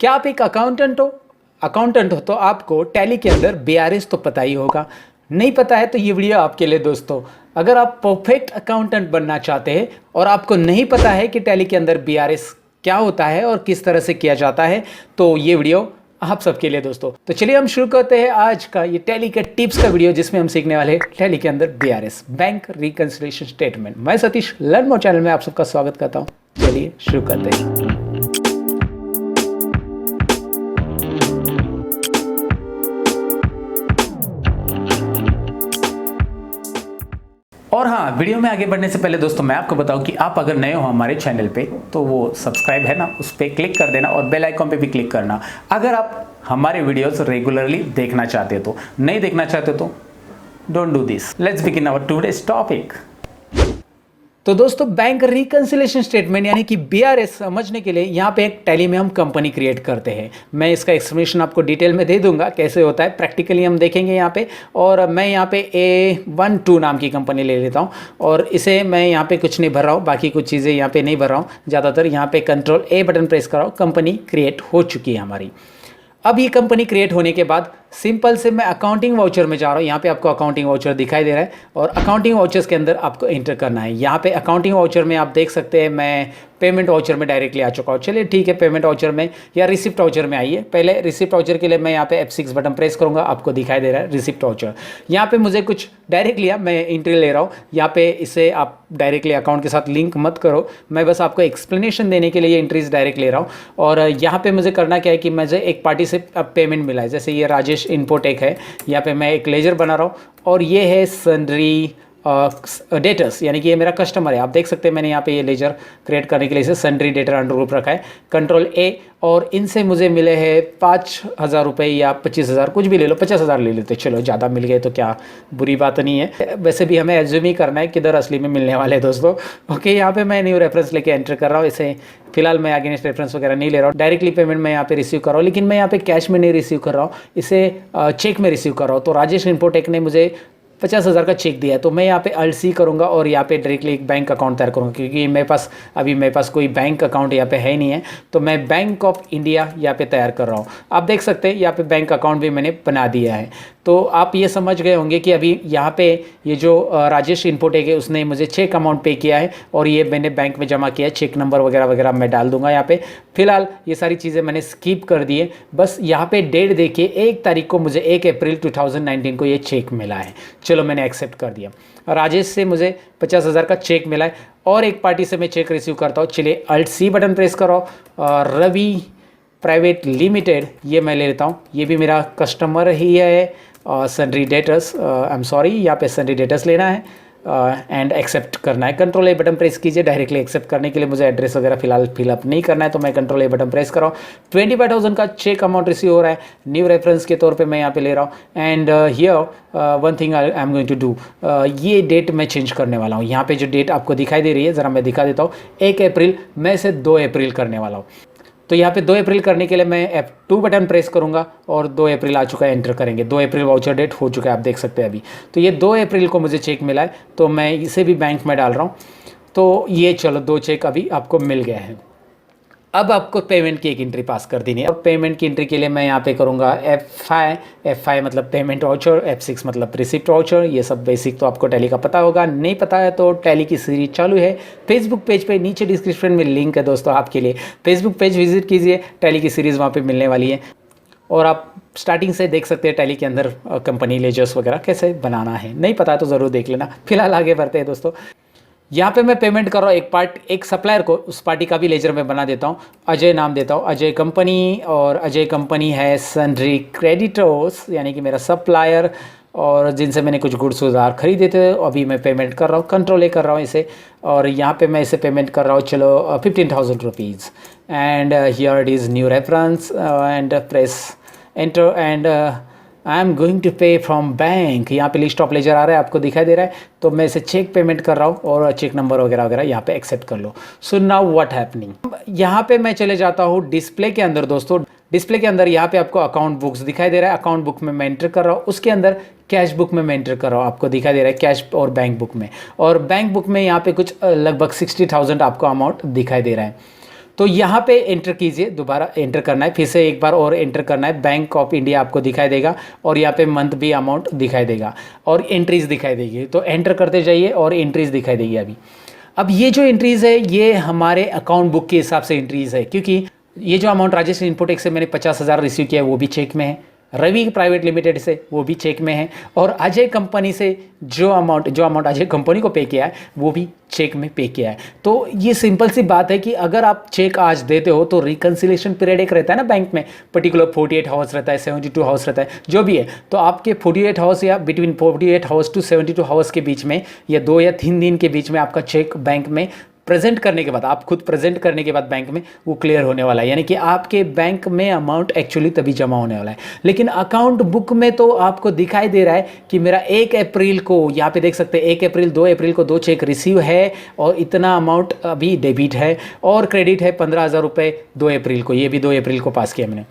क्या आप एक अकाउंटेंट हो तो आपको टैली के अंदर बीआरएस तो पता ही होगा। नहीं पता है तो ये वीडियो आपके लिए दोस्तों। अगर आप परफेक्ट अकाउंटेंट बनना चाहते हैं और आपको नहीं पता है कि टैली के अंदर बीआरएस क्या होता है और किस तरह से किया जाता है, तो ये वीडियो आप सबके लिए दोस्तों। तो चलिए हम शुरू करते हैं आज का ये टैली का टिप्स का वीडियो, जिसमें हम सीखने वाले हैं टैली के अंदर बीआरएस, बैंक रिकंसिलिएशन स्टेटमेंट। मैं सतीश, लर्न मोर चैनल में आप सबका स्वागत करता हूँ। चलिए शुरू करते हैं। और हाँ, वीडियो में आगे बढ़ने से पहले दोस्तों मैं आपको बताऊं कि आप अगर नए हो हमारे चैनल पे तो वो सब्सक्राइब है ना, उस पर क्लिक कर देना और बेल आइकॉन पे भी क्लिक करना अगर आप हमारे वीडियोस रेगुलरली देखना चाहते हो। तो नहीं देखना चाहते तो don't do this. Let's begin our today's topic. तो दोस्तों बैंक रिकंसिलिएशन स्टेटमेंट यानी कि बीआरएस समझने के लिए यहाँ पे एक टैली में हम कंपनी क्रिएट करते हैं। मैं इसका एक्सप्लेनेशन आपको डिटेल में दे दूंगा कैसे होता है, प्रैक्टिकली हम देखेंगे यहाँ पे। और मैं यहाँ पे A12 नाम की कंपनी ले लेता हूँ और इसे मैं यहाँ पे कुछ नहीं भर रहा हूँ, बाकी कुछ चीज़ें यहाँ पे नहीं भर रहा हूँ ज़्यादातर। यहाँ पे कंट्रोल A बटन प्रेस कर रहा हूँ, कंपनी क्रिएट हो चुकी है हमारी। अब ये कंपनी क्रिएट होने के बाद सिंपल से मैं अकाउंटिंग वाउचर में जा रहा हूँ। यहाँ पे आपको अकाउंटिंग वाउचर दिखाई दे रहा है और अकाउंटिंग वाउचर्स के अंदर आपको एंटर करना है। यहाँ पे अकाउंटिंग वाउचर में आप देख सकते हैं मैं पेमेंट वाउचर में डायरेक्टली आ चुका हूँ। चलिए ठीक है, पेमेंट वाउचर में या रिसिप्ट वाउचर में आइए। पहले रिसिप्ट वाउचर के लिए मैं यहाँ पे F6 बटन प्रेस करूँगा, आपको दिखाई दे रहा है रिसिप्ट वाउचर। यहाँ पे मुझे कुछ डायरेक्ट लिया, मैं एंट्री ले रहा हूँ। यहाँ पे इसे आप डायरेक्टली अकाउंट के साथ लिंक मत करो, मैं बस आपको एक्सप्लेनेशन देने के लिए एंट्रीज डायरेक्ट ले रहा हूँ। और यहाँ पे मुझे करना क्या है कि मुझे एक पार्टी से अब पेमेंट मिला है, जैसे ये राजेश इन्फोटेक है। यहाँ पे मैं एक लेजर बना रहा हूँ और ये है सन्ड्री डेटर्स, यानी कि ये मेरा कस्टमर है। आप देख सकते हैं मैंने यहाँ पे ये लेजर क्रिएट करने के लिए इसे सन्ड्री डेटर अंडर ग्रुप रखा है, कंट्रोल A। और इनसे मुझे मिले हैं 5,000 रुपये या 25,000, कुछ भी ले लो, 50,000 ले लेते, चलो ज़्यादा मिल गए तो क्या बुरी बात नहीं है। वैसे भी हमें एज्यूम ही करना है किधर असली में मिलने वाले हैं दोस्तों। ओके, यहाँ पे मैं न्यू रेफरेंस लेके एंटर कर रहा हूँ। इसे फिलहाल मैं अगेंस्ट रेफरेंस वगैरह नहीं ले रहा हूँ, डायरेक्टली पेमेंट मैं यहाँ पे रिसीव कर रहा हूँ। लेकिन मैं यहाँ पे कैश में नहीं रिसीव कर रहा हूँ, इसे चेक में रिसीव कर रहा हूँ। तो राजेश इन्फोटेक ने मुझे 50,000 का चेक दिया है, तो मैं यहाँ पे अल्सी करूँगा और यहाँ पे डायरेक्टली एक बैंक अकाउंट तैयार करूँगा, क्योंकि मेरे पास कोई बैंक अकाउंट यहाँ पे है नहीं है। तो मैं बैंक ऑफ इंडिया यहाँ पे तैयार कर रहा हूँ। आप देख सकते हैं यहाँ पे बैंक अकाउंट भी मैंने बना दिया है। तो आप ये समझ गए होंगे कि अभी यहाँ पे ये जो राजेश इन्फोटेक है उसने मुझे चेक अमाउंट पे किया है और ये मैंने बैंक में जमा किया है। चेक नंबर वगैरह वगैरह मैं डाल दूंगा यहाँ पे। फिलहाल ये सारी चीज़ें मैंने स्किप कर दी है। बस यहाँ पे डेट देखिए, 1 तारीख को मुझे 1 अप्रैल 2019 को ये चेक मिला है। चलो मैंने एक्सेप्ट कर दिया। राजेश से मुझे 50,000 का चेक मिला है और एक पार्टी से मैं चेक रिसीव करता हूँ। चलिए Alt C बटन प्रेस करो, रवि प्राइवेट लिमिटेड ये मैं ले लेता हूँ। ये भी मेरा कस्टमर ही है। Sundry debtors, I am sorry, यहाँ पे सन्ड्री डेटर्स लेना है एंड एक्सेप्ट करना है। कंट्रोल A बटन प्रेस कीजिए। डायरेक्टली एक्सेप्ट करने के लिए मुझे एड्रेस वगैरह फिलहाल फिलअप नहीं करना है, तो मैं कंट्रोल A बटन प्रेस कर रहा हूँ। 25,000 का चेक अमाउंट रिसीव हो रहा है, न्यू रेफरेंस के तौर पे मैं यहाँ पे ले रहा हूँ। And here one thing I am going to do, ये डेट मैं चेंज करने वाला हूँ। यहाँ पे जो डेट आपको दिखाई दे रही है, ज़रा मैं दिखा देता हूँ। 1 अप्रैल मैं इसे 2 अप्रैल करने वाला हूँ। तो यहाँ पे 2 अप्रैल करने के लिए मैं F2 बटन प्रेस करूँगा और 2 अप्रैल आ चुका है, एंटर करेंगे। 2 अप्रैल वाउचर डेट हो चुका है, आप देख सकते हैं अभी। तो ये 2 अप्रैल को मुझे चेक मिला है, तो मैं इसे भी बैंक में डाल रहा हूँ। तो ये चलो 2 चेक अभी आपको मिल गया है। अब आपको पेमेंट की एक एंट्री पास कर देनी है। अब पेमेंट की एंट्री के लिए मैं यहाँ पे करूँगा F5 मतलब पेमेंट वाउचर, F6 मतलब रिसिप्ट वाउचर। ये सब बेसिक तो आपको टैली का पता होगा, नहीं पता है तो टैली की सीरीज चालू है फेसबुक पेज पे, नीचे डिस्क्रिप्शन में लिंक है दोस्तों आपके लिए। फेसबुक पेज विजिट कीजिए, टैली की सीरीज़ वहाँ पर मिलने वाली है और आप स्टार्टिंग से देख सकते हैं टैली के अंदर कंपनी लेजर्स वगैरह कैसे बनाना है। नहीं पता है तो ज़रूर देख लेना। फिलहाल आगे बढ़ते हैं दोस्तों। यहाँ पे मैं पेमेंट कर रहा हूँ एक सप्लायर को, उस पार्टी का भी लेजर में बना देता हूँ। अजय नाम देता हूँ, अजय कंपनी। और अजय कंपनी है सन्ड्री क्रेडिटर्स, यानी कि मेरा सप्लायर, और जिनसे मैंने कुछ गुड्स उधार खरीदे थे। अभी मैं पेमेंट कर रहा हूँ, कंट्रोल A कर रहा हूँ इसे। और यहाँ पे मैं इसे पेमेंट कर रहा हूँ, चलो 15,000 rupees. And here it is new reference and press enter and I am going to pay from bank. यहाँ पे लिस्ट ऑफ लेजर आ रहा है, आपको दिखाई दे रहा है। तो मैं इसे चेक पेमेंट कर रहा हूँ और चेक नंबर वगैरह वगैरह यहाँ पे एक्सेप्ट कर लो। सो नाउ व्हाट हैपनिंग, यहाँ पे मैं चले जाता हूँ डिस्प्ले के अंदर दोस्तों। डिस्प्ले के अंदर यहाँ पे आपको अकाउंट बुक्स दिखाई दे रहा है। अकाउंट बुक में मैं एंटर कर रहा हूँ, उसके अंदर कैश बुक में मैं एंटर कर रहा हूँ, आपको दिखाई दे रहा है कैश और बैंक बुक में। और बैंक बुक में यहाँ पे कुछ लगभग 60,000 आपको अमाउंट दिखाई दे रहा है। तो यहाँ पे एंटर कीजिए, दोबारा एंटर करना है, फिर से एक बार और एंटर करना है। बैंक ऑफ इंडिया आपको दिखाई देगा और यहाँ पे मंथ भी अमाउंट दिखाई देगा और एंट्रीज दिखाई देगी। तो एंटर करते जाइए और एंट्रीज दिखाई देगी। अब ये जो एंट्रीज है ये हमारे अकाउंट बुक के हिसाब से एंट्रीज है, क्योंकि ये जो अमाउंट राजेश इन्फोटेक से मैंने 50,000 रिसीव किया है वो भी चेक में है, रवि प्राइवेट लिमिटेड से वो भी चेक में है, और अजय कंपनी से जो अमाउंट अजय कंपनी को पे किया है वो भी चेक में पे किया है। तो ये सिंपल सी बात है कि अगर आप चेक आज देते हो तो रिकंसिलेशन पीरियड एक रहता है ना बैंक में, पर्टिकुलर 48 आवर्स रहता है, 72 आवर्स रहता है, जो भी है। तो आपके 48 आवर्स या बिटवीन 48 आवर्स टू 72 आवर्स के बीच में या 2 या 3 दिन के बीच में आपका चेक बैंक में प्रेजेंट करने के बाद, आप खुद प्रेजेंट करने के बाद बैंक में वो क्लियर होने वाला है, यानी कि आपके बैंक में अमाउंट एक्चुअली तभी जमा होने वाला है। लेकिन अकाउंट बुक में तो आपको दिखाई दे रहा है कि मेरा 1 अप्रैल को, यहाँ पे देख सकते हैं 1 अप्रैल 2 अप्रैल को 2 चेक रिसीव है और इतना अमाउंट अभी डेबिट है और क्रेडिट है 15,000 रुपये 2 अप्रैल को, ये भी 2 अप्रैल को पास किया मैंने।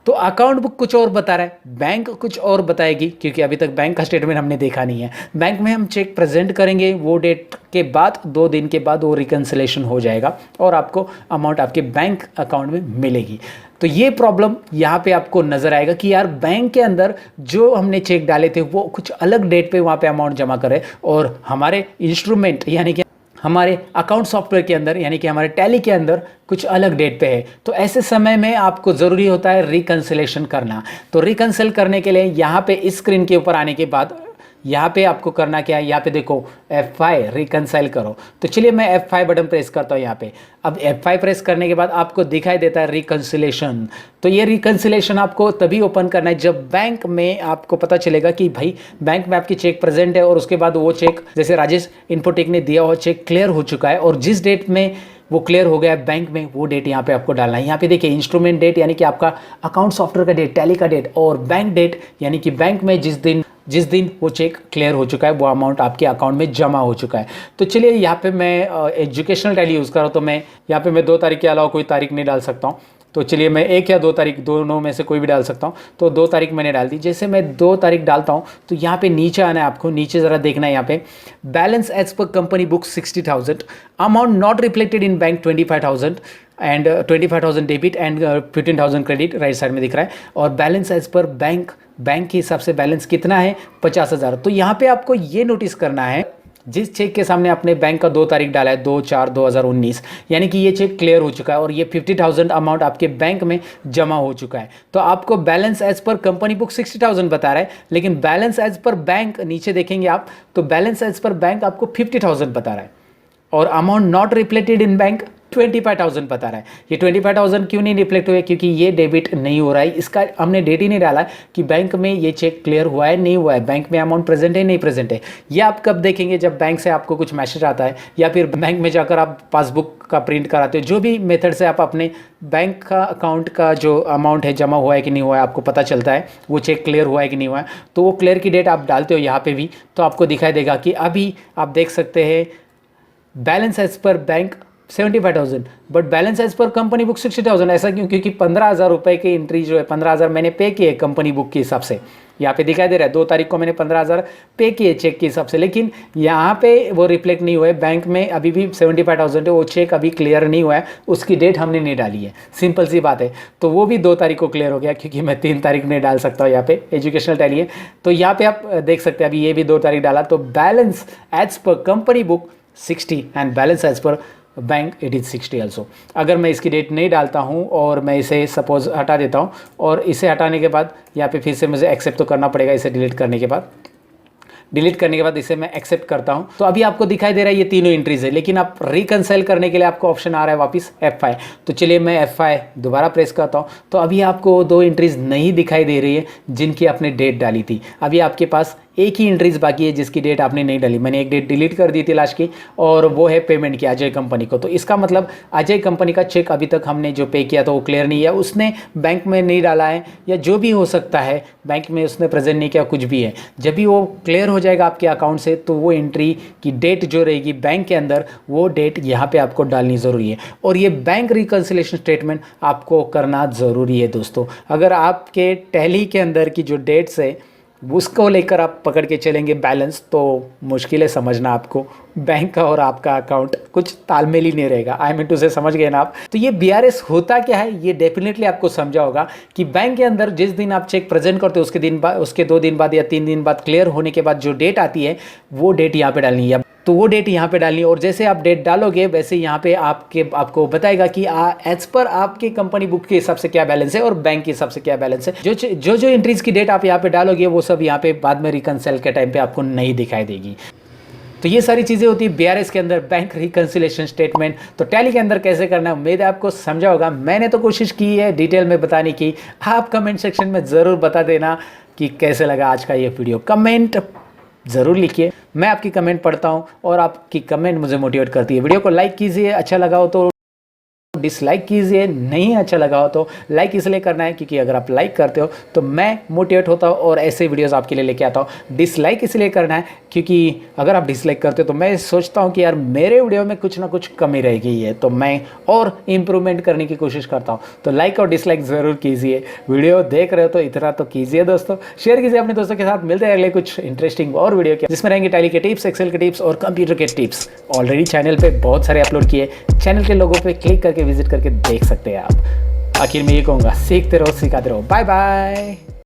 तो अकाउंट बुक कुछ और बता रहा है, बैंक कुछ और बताएगी, क्योंकि अभी तक बैंक का स्टेटमेंट हमने देखा नहीं है। बैंक में हम चेक प्रेजेंट करेंगे, वो डेट के बाद 2 दिन के बाद वो रिकंसिलेशन हो जाएगा और आपको अमाउंट आपके बैंक अकाउंट में मिलेगी। तो ये प्रॉब्लम यहाँ पे आपको नजर आएगा कि यार बैंक के अंदर जो हमने चेक डाले थे वो कुछ अलग डेट पे वहाँ पे अमाउंट जमा करे और हमारे इंस्ट्रूमेंट यानी कि हमारे अकाउंट सॉफ्टवेयर के अंदर यानी कि हमारे टैली के अंदर कुछ अलग डेट पे है। तो ऐसे समय में आपको ज़रूरी होता है रिकंसिलेशन करना। तो रिकंसिल करने के लिए यहाँ पे इस स्क्रीन के ऊपर आने के बाद यहाँ पे आपको करना क्या है, यहाँ पे देखो F5 रिकंसाइल करो। तो चलिए मैं F5 बटन प्रेस करता हूँ यहाँ पे। अब F5 प्रेस करने के बाद आपको दिखाई देता है रिकंसिलेशन। तो ये रिकंसिलेशन आपको तभी ओपन करना है जब बैंक में आपको पता चलेगा कि भाई बैंक में आपकी चेक प्रेजेंट है और उसके बाद वो चेक, जैसे राजेश इन्फोटेक ने दिया हुआ चेक क्लियर हो चुका है और जिस डेट में वो क्लियर हो गया बैंक में वो डेट यहाँ पे आपको डालना है। यहाँ पे देखिए इंस्ट्रूमेंट डेट यानी कि आपका अकाउंट सॉफ्टवेयर का डेट, टैली का डेट, और बैंक डेट यानी कि बैंक में जिस दिन वो चेक क्लियर हो चुका है वो अमाउंट आपके अकाउंट में जमा हो चुका है। तो चलिए यहाँ पे मैं एजुकेशनल टैली यूज़ कर रहा हूँ, तो मैं यहाँ पे 2 तारीख के अलावा कोई तारीख नहीं डाल सकता हूँ। तो चलिए मैं 1 या 2 तारीख, दोनों में से कोई भी डाल सकता हूँ। तो 2 तारीख मैंने डाल दी। जैसे मैं 2 तारीख डालता हूँ तो यहाँ पे नीचे आना है, आपको नीचे ज़रा देखना है। यहाँ पे balance as per company book 60,000, amount not reflected in bank 25,000 and 25,000 debit and 15,000 credit, right side में दिख रहा है। और बैलेंस एज पर बैंक के हिसाब से बैलेंस कितना है 50,000। तो यहाँ पे आपको ये नोटिस करना है जिस चेक के सामने आपने बैंक का 2 तारीख डाला है 2/4/2019, यानी कि ये चेक क्लियर हो चुका है और ये 50,000 अमाउंट आपके बैंक में जमा हो चुका है। तो आपको balance as per company book 60,000 बता रहा है, लेकिन बैलेंस एज पर बैंक नीचे देखेंगे आप तो बैलेंस एज पर बैंक आपको 50,000 बता रहा है और amount not reflected in bank 25,000 बता रहा है। ये 25,000 क्यों नहीं रिफ्लेक्ट हुए, क्योंकि ये डेबिट नहीं हो रहा है। इसका हमने डेट ही नहीं डाला कि बैंक में ये चेक क्लियर हुआ है नहीं हुआ है, बैंक में अमाउंट प्रेजेंट है नहीं प्रेजेंट है। ये आप कब देखेंगे, जब बैंक से आपको कुछ मैसेज आता है या फिर बैंक में जाकर आप पासबुक का प्रिंट कराते हो, जो भी मेथड से आप अपने बैंक का अकाउंट का जो अमाउंट है जमा हुआ है कि नहीं हुआ है आपको पता चलता है, वो चेक क्लियर हुआ है कि नहीं हुआ है। तो वो क्लियर की डेट आप डालते हो यहाँ पे भी, तो आपको दिखाई देगा कि अभी आप देख सकते हैं balance as per bank 75,000 but balance as per company book 60,000। ऐसा क्यों, क्योंकि 15,000 रुपये की एंट्री जो है 15,000 मैंने पे किए कंपनी बुक के हिसाब से। यहाँ पे दिखाई दे रहा है 2 तारीख को मैंने 15,000 पे किए चेक के हिसाब से, लेकिन यहाँ पे वो रिफ्लेक्ट नहीं हुए। बैंक में अभी भी 75,000 है, वो चेक अभी क्लियर नहीं हुआ है, उसकी डेट हमने नहीं डाली है। सिंपल सी बात है। तो वो भी 2 तारीख को क्लियर हो गया, क्योंकि मैं 3 तारीख नहीं डाल सकता हूँ यहाँ पे एजुकेशनल टैली है। तो यहाँ पे आप देख सकते हैं अभी ये भी 2 तारीख डाला, तो balance as per company book 60 and balance as per bank it is 60 also. अगर मैं इसकी डेट नहीं डालता हूँ और मैं इसे सपोज हटा देता हूँ और इसे हटाने के बाद यहाँ पे फिर से मुझे एक्सेप्ट तो करना पड़ेगा। इसे डिलीट करने के बाद इसे मैं एक्सेप्ट करता हूं, तो अभी आपको दिखाई दे रहा है ये तीनों एंट्रीज है। लेकिन आप रिकंसाइल करने के लिए आपको ऑप्शन आ रहा है वापस F5। तो चलिए मैं F5 दोबारा प्रेस करता हूं, तो अभी आपको 2 एंट्रीज नहीं दिखाई दे रही है जिनकी आपने डेट डाली थी। अभी आपके पास एक ही एंट्रीज बाकी है जिसकी डेट आपने नहीं डाली। मैंने एक डेट डिलीट कर दी थी लास्ट की, और वो है पेमेंट की अजय कंपनी को। तो इसका मतलब अजय कंपनी का चेक अभी तक हमने जो पे किया था वो क्लियर नहीं है, उसने बैंक में नहीं डाला है, या जो भी हो सकता है बैंक में उसने प्रेजेंट नहीं किया, कुछ भी है। जब भी वो क्लियर हो जाएगा आपके अकाउंट से, तो वो एंट्री की डेट जो रहेगी बैंक के अंदर, वो डेट यहाँ पे आपको डालनी ज़रूरी है। और ये बैंक रिकंसिलेशन स्टेटमेंट आपको करना ज़रूरी है दोस्तों। अगर आपके टैली के अंदर की जो डेट्स है उसको लेकर आप पकड़ के चलेंगे बैलेंस, तो मुश्किल है समझना आपको। बैंक का और आपका अकाउंट कुछ तालमेल ही नहीं रहेगा। आई मीन टू से, समझ गए ना आप। तो ये BRS होता क्या है ये डेफिनेटली आपको समझा होगा कि बैंक के अंदर जिस दिन आप चेक प्रेजेंट करते हो उसके 2 दिन बाद या 3 दिन बाद क्लियर होने के बाद जो डेट आती है वो डेट यहाँ पे डालनी है। तो वो डेट यहाँ पे डालनी है और जैसे आप डेट डालोगे वैसे यहाँ पे आपको बताएगा कि एज पर आपके कंपनी बुक के हिसाब से क्या बैलेंस है और बैंक के हिसाब से क्या बैलेंस है। जो एंट्रीज की डेट आप यहाँ पे डालोगे वो सब यहाँ पे बाद में रिकंसिल के टाइम पे आपको नहीं दिखाई देगी। तो ये सारी चीज़ें होती है BRS के अंदर, बैंक रिकंसिलेशन स्टेटमेंट। तो टैली के अंदर कैसे करना है उम्मीद है आपको समझा होगा। मैंने तो कोशिश की है डिटेल में बताने की। आप कमेंट सेक्शन में ज़रूर बता देना कि कैसे लगा आज का ये वीडियो। कमेंट ज़रूर लिखिए, मैं आपकी कमेंट पढ़ता हूँ और आपकी कमेंट मुझे मोटिवेट करती है। वीडियो को लाइक कीजिए, अच्छा लगा हो तो डिसलाइक कीजिए, नहीं अच्छा लगा हो तो लाइक इसलिए करना है क्योंकि अगर आप लाइक करते हो तो मैं मोटिवेट होता हूँ और ऐसे वीडियोस आपके लिए लेके आता हूँ। डिसलाइक इसलिए करना है क्योंकि अगर आप डिसलाइक करते हो तो मैं सोचता हूँ कि यार मेरे वीडियो में कुछ ना कुछ कमी रह गई है, तो मैं और इम्प्रूवमेंट करने की कोशिश करता हूँ। तो लाइक और डिसलाइक ज़रूर कीजिए। वीडियो देख रहे हो तो इतना तो कीजिए दोस्तों, शेयर कीजिए अपने दोस्तों के साथ। मिलते हैं अगले कुछ इंटरेस्टिंग और वीडियो के जिसमें रहेंगे टैली के टिप्स, एक्सेल के टिप्स और कंप्यूटर के टिप्स। ऑलरेडी चैनल पे बहुत सारे अपलोड किए, चैनल के लोगों पे क्लिक करके विजिट करके देख सकते हैं आप। आखिर में ये कहूँगा, सीखते रहो सिखाते रहो। Bye bye.